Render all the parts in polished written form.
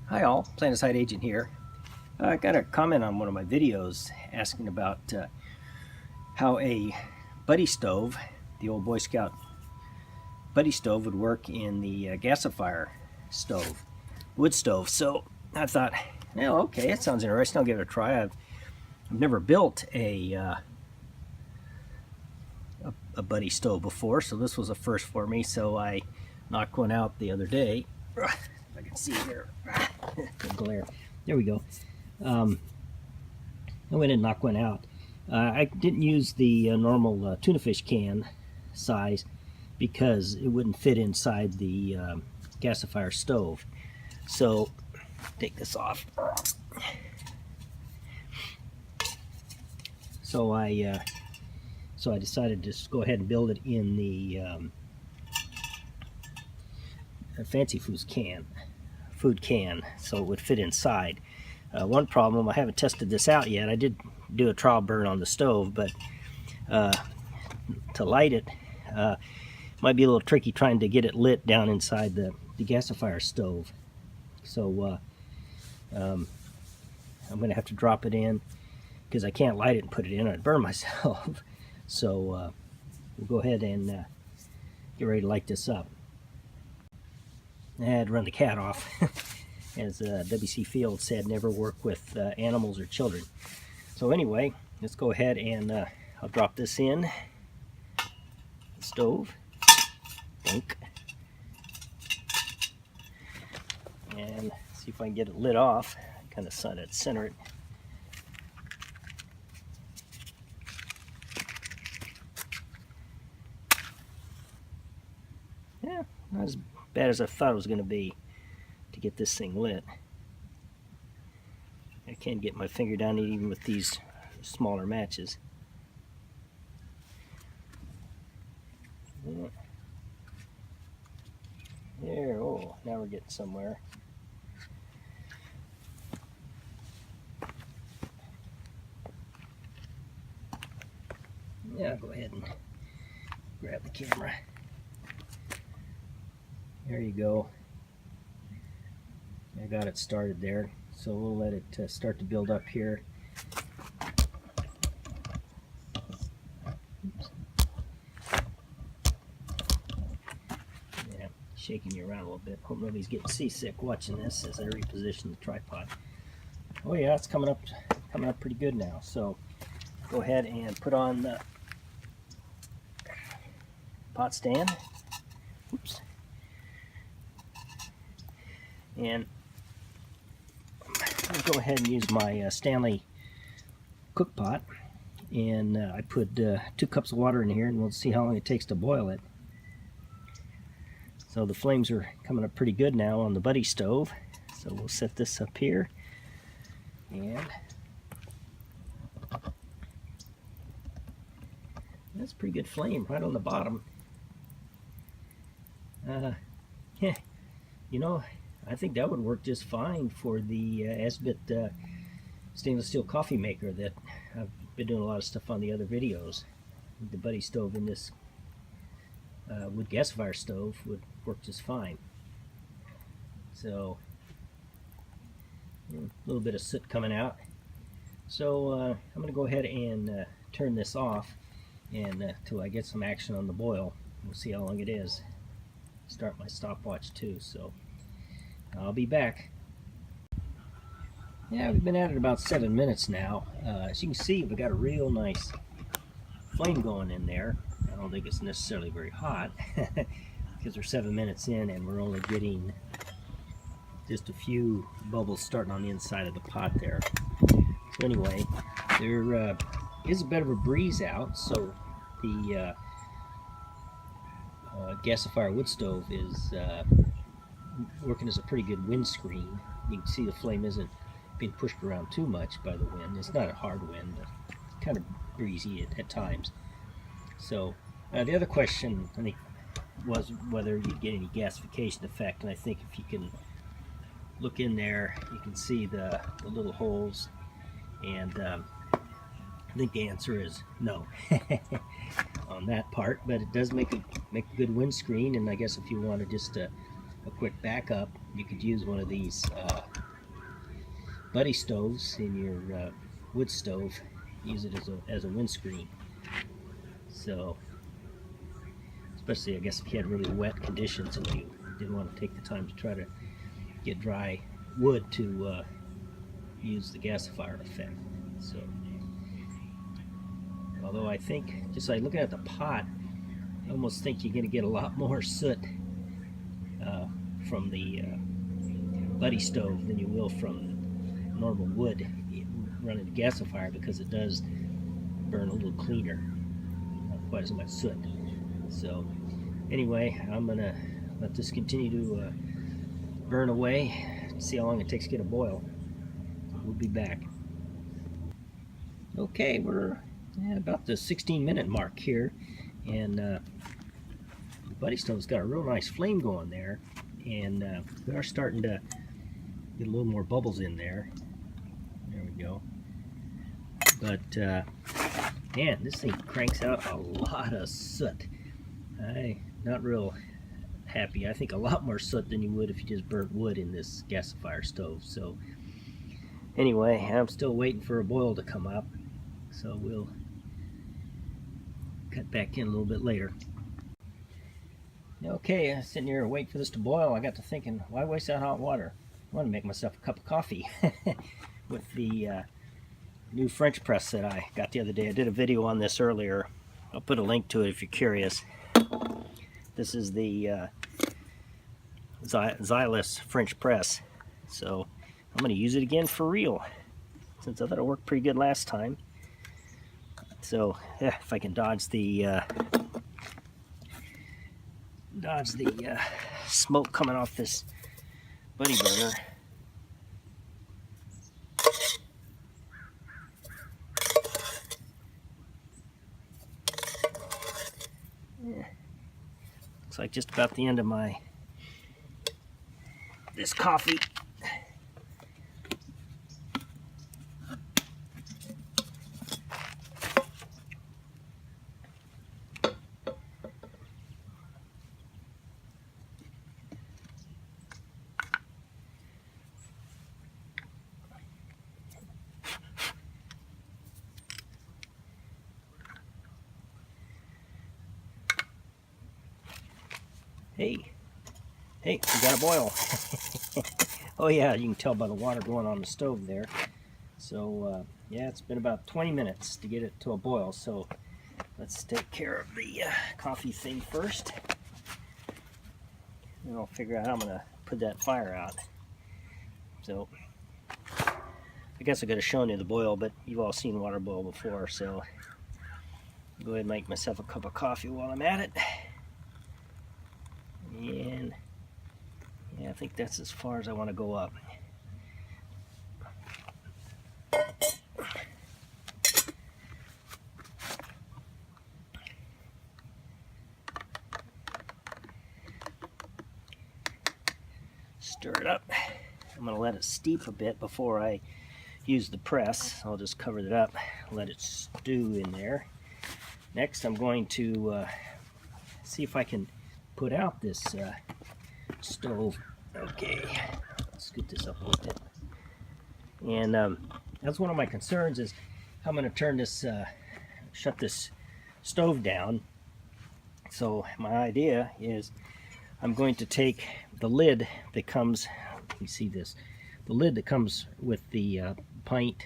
Hi all, Planetside Agent here. I got a comment on one of my videos asking about how a buddy stove, the old Boy Scout buddy stove, would work in the gasifier stove, wood stove. So I thought, well, okay, it sounds interesting. I'll give it a try. I've never built a buddy stove before, so this was a first for me. So I knocked one out the other day. If I can see here, the glare. There we go. I went and knocked one out. I didn't use the normal tuna fish can size because it wouldn't fit inside the gasifier stove. So take this off. So I decided to just go ahead and build it in the fancy food can, so it would fit inside. One problem, I haven't tested this out yet. I did do a trial burn on the stove, but to light it might be a little tricky trying to get it lit down inside the gasifier stove. So I'm going to have to drop it in because I can't light it and put it in. I'd burn myself. So we'll go ahead and get ready to light this up. I had to run the cat off. As W.C. Fields said, never work with animals or children. So anyway, let's go ahead and I'll drop this in the stove. Dunk. And see if I can get it lit off. Kind of center it. Yeah, not as bad as I thought it was going to be to get this thing lit. I can't get my finger down even with these smaller matches. There, oh, now we're getting somewhere. Yeah, I'll go ahead and grab the camera. There you go. I got it started there, so we'll let it start to build up here. Oops. Yeah, shaking you around a little bit. Hope nobody's getting seasick watching this as I reposition the tripod. Oh yeah, it's coming up pretty good now. So go ahead and put on the pot stand. Oops. And I'll go ahead and use my Stanley cook pot, and I put 2 cups of water in here, and we'll see how long it takes to boil it. So the flames are coming up pretty good now on the buddy stove, so we'll set this up here, and that's a pretty good flame right on the bottom. Yeah, you know, I think that would work just fine for the Esbit stainless steel coffee maker that I've been doing a lot of stuff on the other videos. The buddy stove in this wood gasifier stove would work just fine. So a little bit of soot coming out. So I'm going to go ahead and turn this off and till I get some action on the boil. We'll see how long it is. Start my stopwatch too, so I'll be back. Yeah, we've been at it about 7 minutes now. As you can see, we've got a real nice flame going in there. I don't think it's necessarily very hot because we're 7 minutes in and we're only getting just a few bubbles starting on the inside of the pot there. So anyway, there is a bit of a breeze out, so the gasifier wood stove is working as a pretty good windscreen. You can see the flame isn't being pushed around too much by the wind. It's not a hard wind, but it's kind of breezy at times. So the other question, I think, was whether you'd get any gasification effect, and I think if you can look in there, you can see the little holes, and I think the answer is no on that part, but it does make a good windscreen, and I guess if you want to just a quick backup, you could use one of these buddy stoves in your wood stove. Use it as a windscreen. So, especially I guess if you had really wet conditions and you didn't want to take the time to try to get dry wood to use the gasifier effect. So, although I think, just like looking at the pot, I almost think you're going to get a lot more soot from the buddy stove than you will from normal wood running a gasifier, because it does burn a little cleaner, not quite as much soot. So anyway, I'm going to let this continue to burn away, see how long it takes to get a boil. We'll be back. Okay, we're at about the 16-minute mark here, and the buddy stove's got a real nice flame going there, and we are starting to get a little more bubbles in there. There we go. But man, this thing cranks out a lot of soot. I'm not real happy. I think a lot more soot than you would if you just burnt wood in this gasifier stove. So anyway, I'm still waiting for a boil to come up, so we'll cut back in a little bit later. Okay, I'm sitting here waiting for this to boil. I got to thinking, why waste that hot water? I want to make myself a cup of coffee with the new French press that I got the other day. I did a video on this earlier. I'll put a link to it if you're curious. This is the Xylus French press. So I'm going to use it again for real, since I thought it worked pretty good last time. So yeah, if I can dodge the smoke coming off this buddy burner. Yeah. Looks like just about the end of this coffee. Hey, we got a boil. Oh yeah, you can tell by the water going on the stove there. So yeah, it's been about 20 minutes to get it to a boil. So let's take care of the coffee thing first. And I'll figure out how I'm going to put that fire out. So I guess I could have shown you the boil, but you've all seen water boil before. So I'll go ahead and make myself a cup of coffee while I'm at it. And yeah, I think that's as far as I want to go up. Stir it up. I'm going to let it steep a bit before I use the press. I'll just cover it up, let it stew in there. Next, I'm going to see if I can put out this stove. Okay, let's scoot this up a little bit. And that's one of my concerns, is how I'm going to turn this, shut this stove down. So my idea is I'm going to take the lid that comes, you see this, the lid that comes with the paint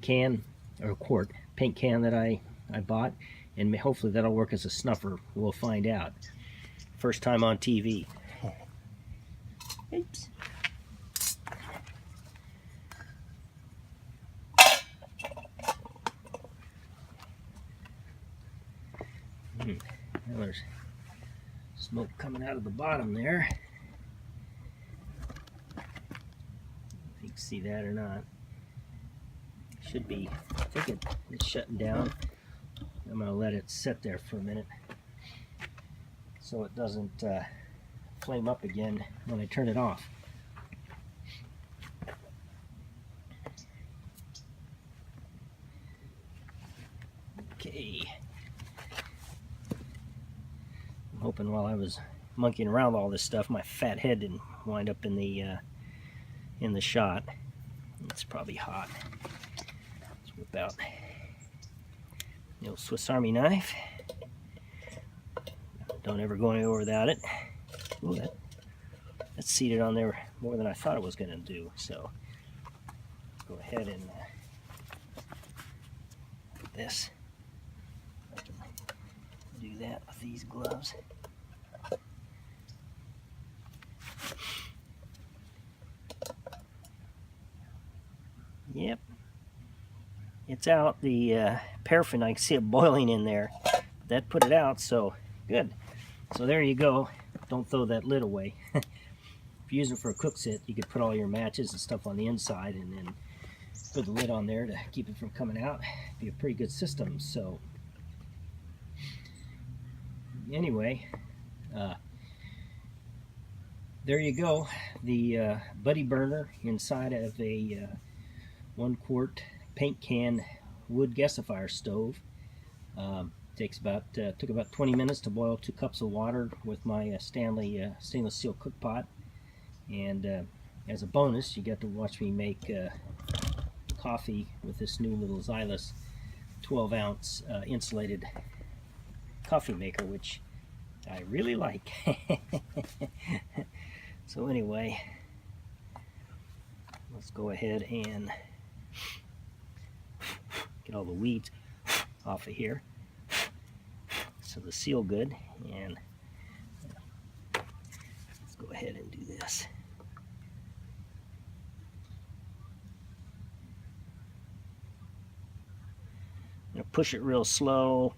can, or quart paint can that I bought, and hopefully that'll work as a snuffer. We'll find out. First time on TV. Oops. Now there's smoke coming out of the bottom there. If you can see that or not. Should be, I think it's shutting down. I'm going to let it sit there for a minute so it doesn't flame up again when I turn it off. Okay. I'm hoping while I was monkeying around with all this stuff, my fat head didn't wind up in the shot. It's probably hot. Let's whip out the old Swiss Army knife. Don't ever go anywhere without it. Ooh, that's seated on there more than I thought it was going to do. So go ahead and this. I can do that with these gloves. Yep, it's out. The paraffin, I can see it boiling in there. That put it out, so good. So there you go. Don't throw that lid away. If you use it for a cook set, you could put all your matches and stuff on the inside and then put the lid on there to keep it from coming out. Be a pretty good system. So anyway, there you go. The buddy burner inside of a 1 quart paint can wood gasifier stove. Took about 20 minutes to boil 2 cups of water with my stainless steel cook pot. And as a bonus, you get to watch me make coffee with this new little Xylus 12-ounce insulated coffee maker, which I really like. So anyway, let's go ahead and get all the weeds off of here. So the seal good, and let's go ahead and do this. I'm gonna push it real slow,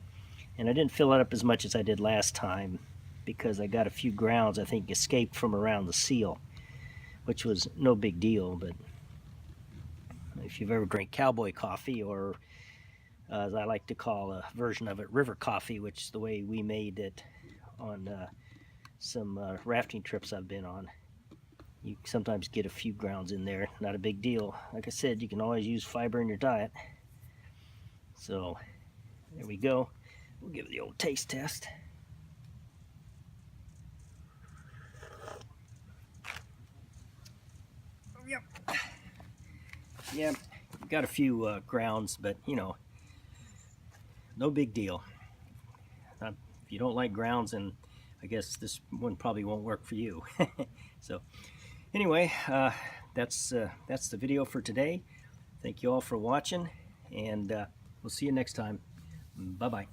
and I didn't fill it up as much as I did last time because I got a few grounds I think escaped from around the seal, which was no big deal. But if you've ever drank cowboy coffee, or as I like to call a version of it, river coffee, which is the way we made it on some rafting trips I've been on, you sometimes get a few grounds in there. Not a big deal. Like I said, you can always use fiber in your diet. So there we go. We'll give it the old taste test. Yep. Yeah, got a few grounds, but you know, no big deal. If you don't like grounds, then I guess this one probably won't work for you. So anyway, that's the video for today. Thank you all for watching, and we'll see you next time. Bye-bye.